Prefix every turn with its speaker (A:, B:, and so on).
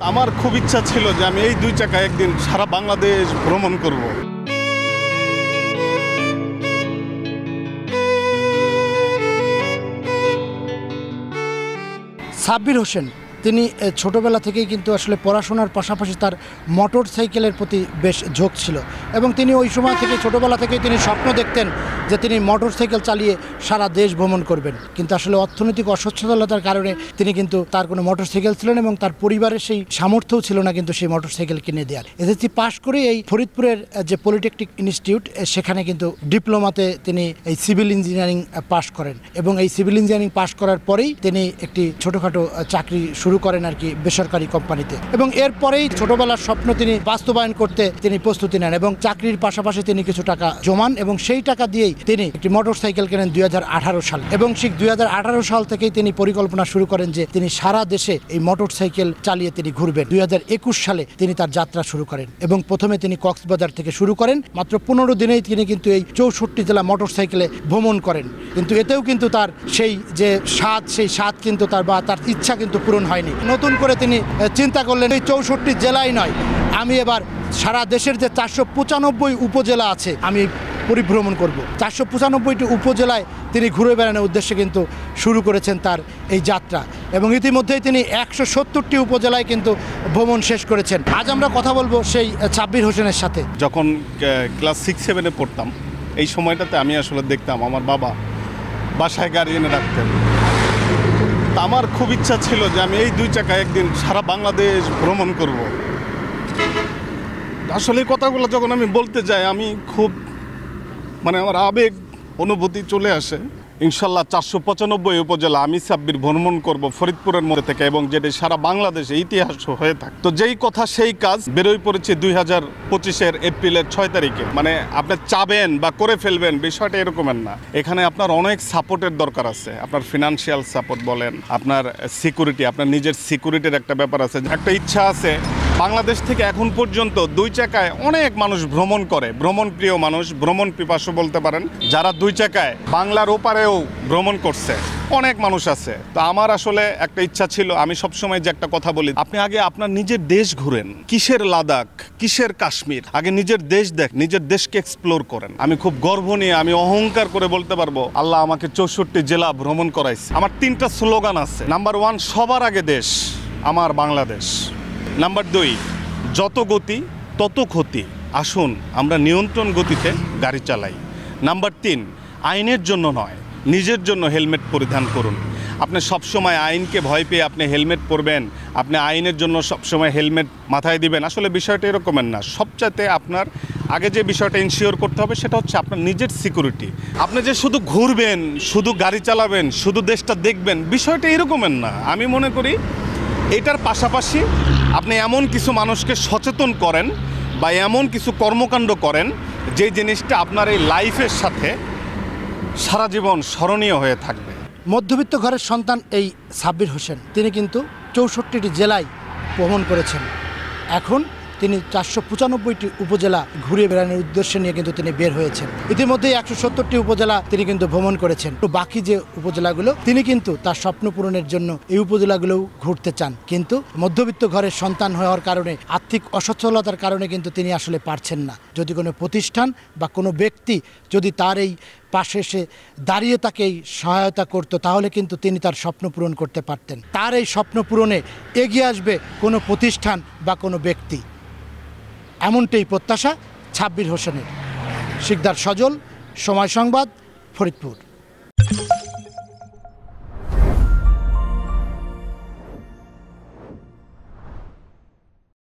A: আমার খুব ইচ্ছা ছিল যে আমি এই 2 চাকায় একদিন সারা বাংলাদেশ ভ্রমণ করব।
B: সাব্বির হোসেন তিনি ছোটবেলা থেকেই কিন্তু আসলে পড়াশোনার পাশাপাশি তার মোটর সাইকেলের প্রতি বেশ ঝোঁক ছিল এবং তিনি ওই সময় থেকে ছোটবেলা থেকেই তিনি স্বপ্ন দেখতেন যে তিনি মোটর সাইকেল চালিয়ে সারা দেশ ভ্রমণ করবেন। কিন্তু আসলে অর্থনৈতিক অসচ্ছলতার কারণে তিনি কিন্তু তার কোনো মোটর সাইকেল ছিল না এবং তার পরিবারের সেই সামর্থ্যও ছিল না কিন্তু সেই মোটর সাইকেল কিনে দেওয়ার। এসএসসি পাশ করে এই ফরিদপুরের যে পলিটেকনিক ইনস্টিটিউট সেখানে কিন্তু ডিপ্লোমাতে তিনি এই সিভিল ইঞ্জিনিয়ারিং পাশ করেন এবং এই সিভিল ইঞ্জিনিয়ারিং পাশ করার পরেই তিনি একটি ছোটোখাটো চাকরি শুরু করেন আর কি বেসরকারি কোম্পানিতে এবং এরপরেই ছোটবেলার স্বপ্ন তিনি বাস্তবায়ন করতে তিনি প্রস্তুতি নেন এবং চাকরির পাশাপাশি তিনি কিছু টাকা জমান এবং সেই টাকা দিয়েই তিনি একটি মোটর সাইকেল কেনেন 2018 সালে এবং ঠিক 2018 সাল থেকেই তিনি পরিকল্পনা শুরু করেন যে তিনি সারা দেশে এই মোটর সাইকেল চালিয়ে তিনি ঘুরবেন। 2021 সালে তিনি তার যাত্রা শুরু করেন এবং প্রথমে তিনি কক্সবাজার থেকে শুরু করেন। মাত্র 15 দিনেই তিনি কিন্তু এই 64 জেলা মোটর সাইকেলে ভ্রমণ করেন, কিন্তু এতেও কিন্তু তার সেই যে স্বাদ কিন্তু তার ইচ্ছা কিন্তু পূরণ হয়নি। নতুন করে তিনি চিন্তা করলেন এই 64 জেলায় নয়, আমি এবার সারা দেশের যে 495 উপজেলা আছে আমি পরিভ্রমণ করব। 495টি উপজেলায় তিনি ঘুরে বেড়ানোর উদ্দেশ্যে কিন্তু শুরু করেছেন তার এই যাত্রা এবং ইতিমধ্যেই তিনি 170টি উপজেলায় কিন্তু ভ্রমণ শেষ করেছেন। আজ আমরা কথা বলবো সেই সাব্বির হোসেনের সাথে।
A: যখন ক্লাস 6-7-এ পড়তাম এই সময়টাতে আমি আসলে দেখতাম আমার বাবা বাসায় গাড়ি এনে রাখতেন। আমার খুব ইচ্ছা ছিল যে আমি এই 2 চাকায় একদিন সারা বাংলাদেশ ভ্রমণ করব। আসলে এই কথাগুলো যখন আমি বলতে যাই আমি খুব আমার আবেগ অনুভূতি চলে আসে। ইনশাল্লাহ 495 উপজেলা আমি সাব্বির ভ্রমণ করব ফরিদপুরের মধ্যে থেকে এবং যেটা সারা বাংলাদেশে ইতিহাস হয়ে থাকে। তো যেই কথা সেই কাজ বেরোয় পড়েছে 2025 এপ্রিলের 6 তারিখে। আপনি চাবেন বা করে ফেলবেন বিষয়টা এরকমের না। এখানে আপনার অনেক সাপোর্টের দরকার আছে। আপনার ফিনান্সিয়াল সাপোর্ট বলেন, আপনার সিকিউরিটি, আপনার নিজের সিকিউরিটির একটা ব্যাপার আছে। একটা ইচ্ছা আছে বাংলাদেশ থেকে এখন পর্যন্ত 2 চাকায় অনেক মানুষ ভ্রমণ করে, ভ্রমণ প্রিয় মানুষ, ভ্রমণ পিপাসু বলতে পারেন, যারা 2 চাকায় বাংলার ওপারেও ভ্রমণ করছে অনেক মানুষ আছে। তো আমার আসলে একটা ইচ্ছা ছিল, আমি সবসময় যে একটা কথা বলি, আপনি আগে আপনার নিজের দেশ ঘুরেন। কিসের লাদাখ, কিসের কাশ্মীর, আগে নিজের দেশ দেখ, নিজের দেশকে এক্সপ্লোর করেন। আমি খুব গর্ব নিয়ে আমি অহংকার করে বলতে পারবো আল্লাহ আমাকে 64 জেলা ভ্রমণ করাইছে। আমার 3টা স্লোগান আছে। নাম্বার 1, সবার আগে দেশ আমার বাংলাদেশ। নাম্বার 2, যত গতি তত ক্ষতি, আসুন আমরা নিয়ন্ত্রণ গতিতে গাড়ি চালাই। নাম্বার 3, আইনের জন্য নয় নিজের জন্য হেলমেট পরিধান করুন। আপনি সবসময় আইনকে ভয় পেয়ে আপনি হেলমেট পরবেন, আপনি আইনের জন্য সবসময় হেলমেট মাথায় দিবেন, আসলে বিষয়টা এরকমের না। সবচাইতে আপনার আগে যে বিষয়টা ইনশিওর করতে হবে সেটা হচ্ছে আপনার নিজের সিকিউরিটি। আপনি যে শুধু ঘুরবেন, শুধু গাড়ি চালাবেন, শুধু দেশটা দেখবেন, বিষয়টা এরকমের না। আমি মনে করি এটার পাশাপাশি আপনি এমন কিছু মানুষকে সচেতন করেন বা এমন কিছু কর্মকাণ্ড করেন যে জিনিসটা আপনার এই লাইফের সাথে সারা জীবন স্মরণীয় হয়ে থাকবে।
B: মধ্যবিত্ত ঘরের সন্তান এই সাব্বির হোসেন তিনি কিন্তু 64টি জেলায় ভ্রমণ করেছেন। এখন তিনি 495টি উপজেলা ঘুরে বেড়ানোর উদ্দেশ্য নিয়ে কিন্তু তিনি বের হয়েছেন। ইতিমধ্যেই 170টি উপজেলা তিনি কিন্তু ভ্রমণ করেছেন। তো বাকি যে উপজেলাগুলো তিনি কিন্তু তার স্বপ্ন পূরণের জন্য এই উপজেলাগুলোও ঘুরতে চান, কিন্তু মধ্যবিত্ত ঘরের সন্তান হওয়ার কারণে, আর্থিক অসচ্ছলতার কারণে কিন্তু তিনি আসলে পারছেন না। যদি কোনো প্রতিষ্ঠান বা কোনো ব্যক্তি যদি তার এই পাশে এসে দাঁড়িয়ে তাকে সহায়তা করত তাহলে কিন্তু তিনি তার স্বপ্ন পূরণ করতে পারতেন। তার এই স্বপ্ন পূরণে এগিয়ে আসবে কোনো প্রতিষ্ঠান বা কোনো ব্যক্তি, এমনটাই প্রত্যাশা সাব্বির হোসেনের। শিকদার সজল, সময় সংবাদ, ফরিদপুর।